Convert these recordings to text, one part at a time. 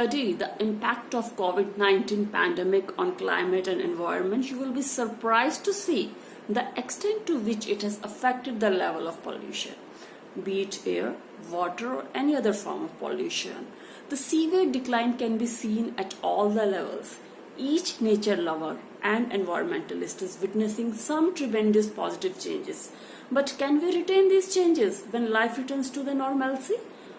study the impact of COVID-19 pandemic on climate and environment, you will be surprised to see the extent to which it has affected the level of pollution, be it air, water, or any other form of pollution. The severe decline can be seen at all the levels. Each nature lover and environmentalist is witnessing some tremendous positive changes. But can we retain these changes when life returns to the normalcy?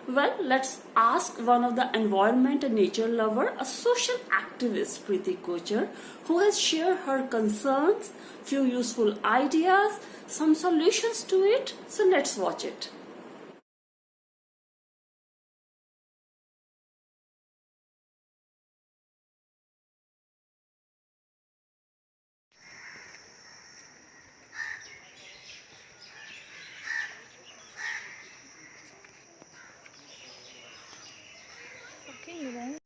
Well, let's ask one of the environment and nature lover, a social activist, Preeti Kochhar, who has shared her concerns, few useful ideas, some solutions to it. So let's watch it. Okay, then.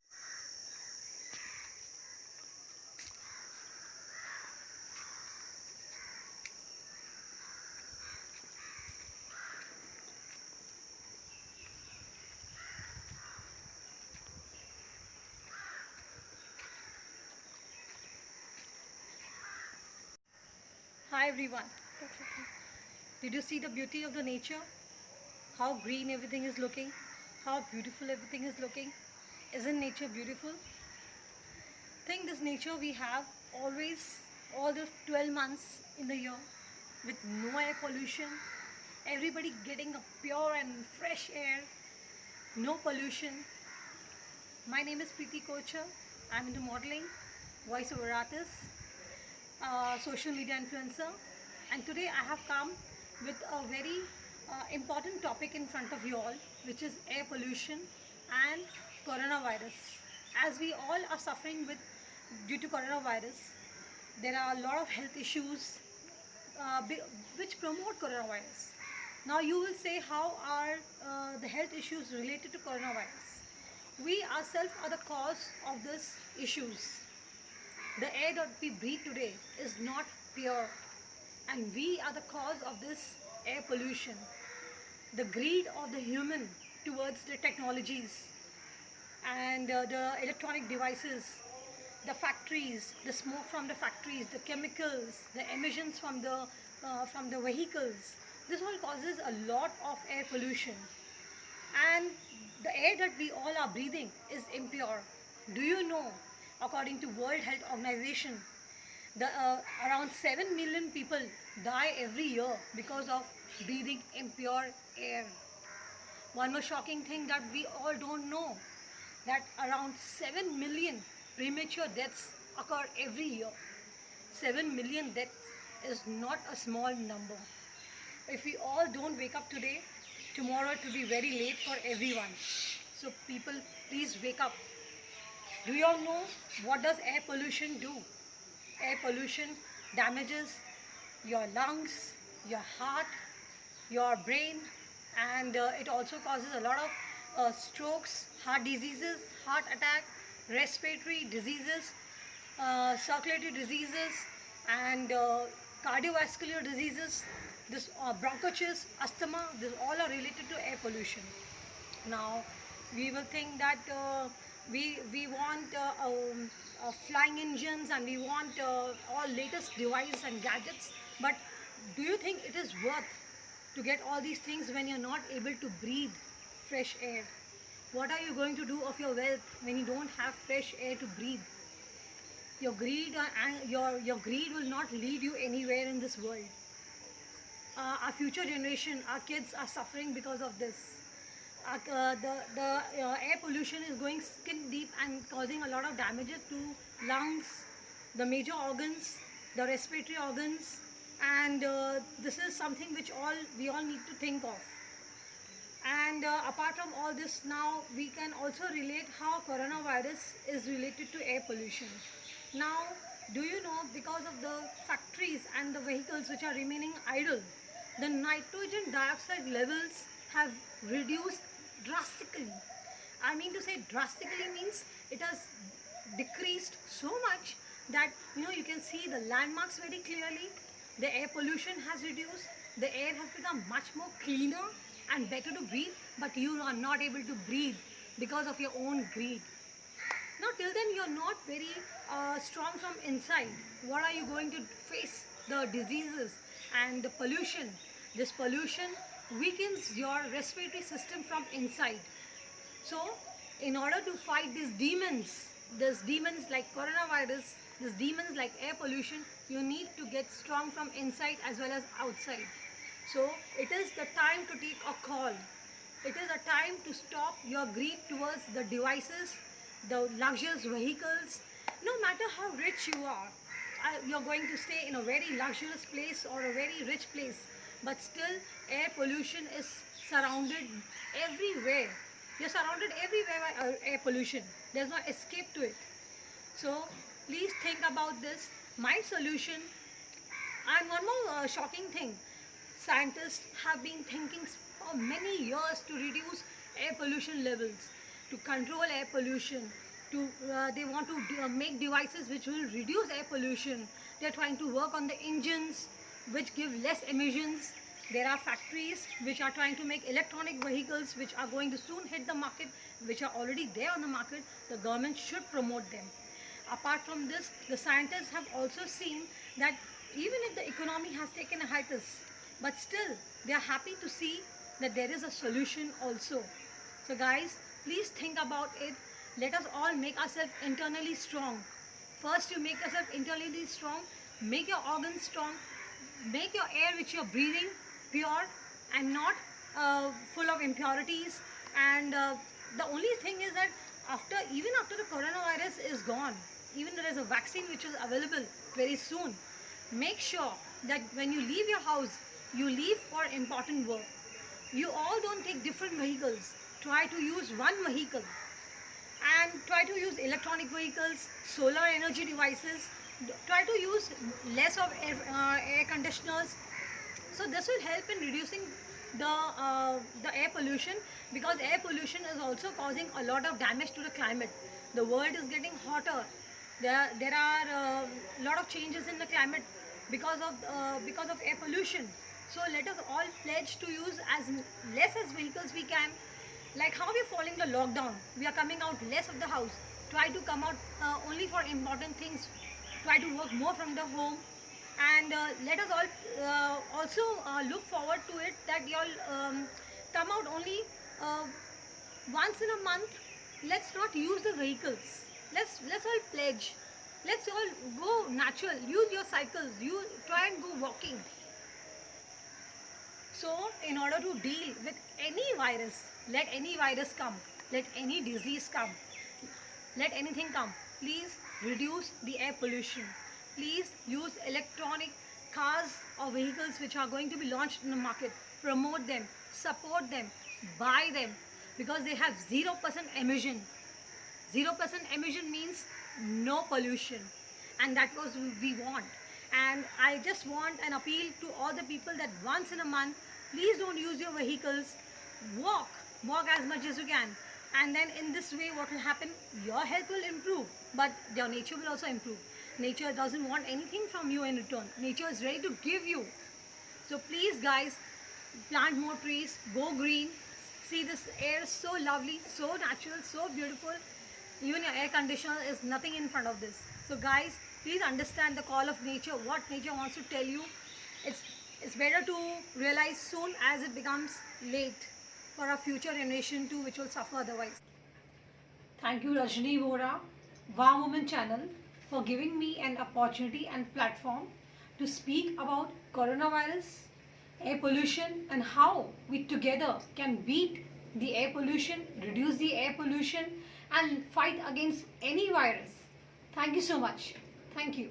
Hi everyone. Did you see the beauty of the nature? How green everything is looking? How beautiful everything is looking? Isn't nature beautiful? Think this nature we have always all the 12 months in the year with no air pollution, everybody getting a pure and fresh air, no pollution. My name is Preeti Kochhar. I'm into modeling, voiceover artist, social media influencer, and today I have come with a very important topic in front of you all, which is air pollution and coronavirus. As we all are suffering with due to coronavirus, there are a lot of health issues which promote coronavirus. Now you will say, how are the health issues related to coronavirus? We ourselves are the cause of these issues. The air that we breathe today is not pure, and we are the cause of this air pollution. The greed of the human towards the technologies and the electronic devices, the factories, the smoke from the factories, the chemicals, the emissions from the vehicles. This all causes a lot of air pollution, and the air that we all are breathing is impure. Do you know, according to World Health Organization, around 7 million people die every year because of breathing impure air. One more shocking thing that we all don't know, that around 7 million premature deaths occur every year. 7 million deaths is not a small number. If we all don't wake up today, tomorrow it will be very late for everyone. So people, please wake up. Do you all know what does air pollution do? Air pollution damages your lungs, your heart, your brain, and it also causes a lot of strokes, heart diseases, heart attack, respiratory diseases, circulatory diseases, and cardiovascular diseases. This bronchitis, asthma, this all are related to air pollution. Now we will think that we want flying engines, and we want all latest devices and gadgets, but do you think it is worth to get all these things when you're not able to breathe fresh air? What are you going to do of your wealth when you don't have fresh air to breathe? Your greed and your greed will not lead you anywhere in this world. Our future generation, our kids are suffering because of this. The air pollution is going skin deep and causing a lot of damage to lungs, the major organs, the respiratory organs, and this is something which we all need to think of. And apart from all this, now we can also relate how coronavirus is related to air pollution. Now, do you know, because of the factories and the vehicles which are remaining idle, the nitrogen dioxide levels have reduced drastically. I mean to say drastically means it has decreased so much that you can see the landmarks very clearly. The air pollution has reduced, the air has become much more cleaner and better to breathe, but you are not able to breathe because of your own greed. Now till then you're not very strong from inside. What are you going to face? The diseases and the pollution. This pollution weakens your respiratory system from inside. So, in order to fight these demons like coronavirus, these demons like air pollution, you need to get strong from inside as well as outside. So, it is the time to take a call. It is a time to stop your greed towards the devices, the luxurious vehicles. No matter how rich you are, you're going to stay in a very luxurious place or a very rich place, but still air pollution is surrounded everywhere. You're surrounded everywhere by air pollution. There's no escape to it. So please think about this. My solution, and one more shocking thing, scientists have been thinking for many years to reduce air pollution levels, to control air pollution, they want to make devices which will reduce air pollution. They're trying to work on the engines which give less emissions. There are factories which are trying to make electronic vehicles which are going to soon hit the market, which are already there on the market. The government should promote them. Apart from this, the scientists have also seen that even if the economy has taken a hiatus, but still they are happy to see that there is a solution also. So guys, please think about it. Let us all make ourselves internally strong. First you make yourself internally strong, make your organs strong, make your air which you're breathing pure and not full of impurities. And the only thing is that even after the coronavirus is gone, even there is a vaccine which is available very soon, make sure that when you leave your house, you leave for important work. You all don't take different vehicles. Try to use one vehicle and try to use electronic vehicles, solar energy devices. Try to use less of air conditioners. So this will help in reducing the air pollution, because air pollution is also causing a lot of damage to the climate. The world is getting hotter. There are a lot of changes in the climate because of air pollution. So let us all pledge to use as less as vehicles we can. Like how we are following the lockdown, we are coming out less of the house. Try to come out only for important things. Try to work more from the home. And let us all also look forward to it that you all come out only once in a month. Let's not use the vehicles. Let's all pledge. Let's all go natural. Use your cycles. You try and go walking. So in order to deal with any virus, let any virus come, let any disease come, let anything come, please reduce the air pollution. Please use electronic cars or vehicles which are going to be launched in the market. Promote them, support them, buy them, because they have 0% emission. 0% emission means no pollution, and that was we want. And I just want an appeal to all the people that once in a month, please don't use your vehicles. Walk as much as you can, and then in this way what will happen, your health will improve, but your nature will also improve. Nature doesn't want anything from you in return. Nature is ready to give you. So please guys, plant more trees, go green. See, this air is so lovely, so natural, so beautiful. Even your air conditioner is nothing in front of this. So guys, please understand the call of nature, what nature wants to tell you. It's better to realize soon as it becomes late for our future generation too, which will suffer otherwise. Thank you Rajni Vora, Wow Woman channel, for giving me an opportunity and platform to speak about coronavirus, air pollution, and how we together can beat the air pollution, reduce the air pollution, and fight against any virus. Thank you so much. Thank you.